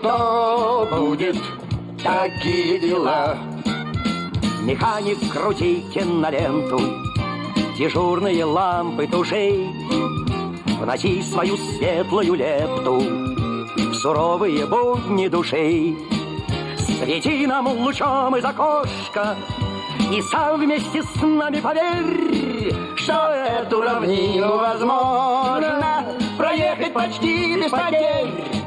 то будет, такие дела. Механик, крутите на ленту дежурные лампы тушей, вноси свою светлую лепту в суровые будни душей. Свети нам лучом из окошка и сам вместе с нами поверь, Что эту равнину возможно проехать почти без потерь.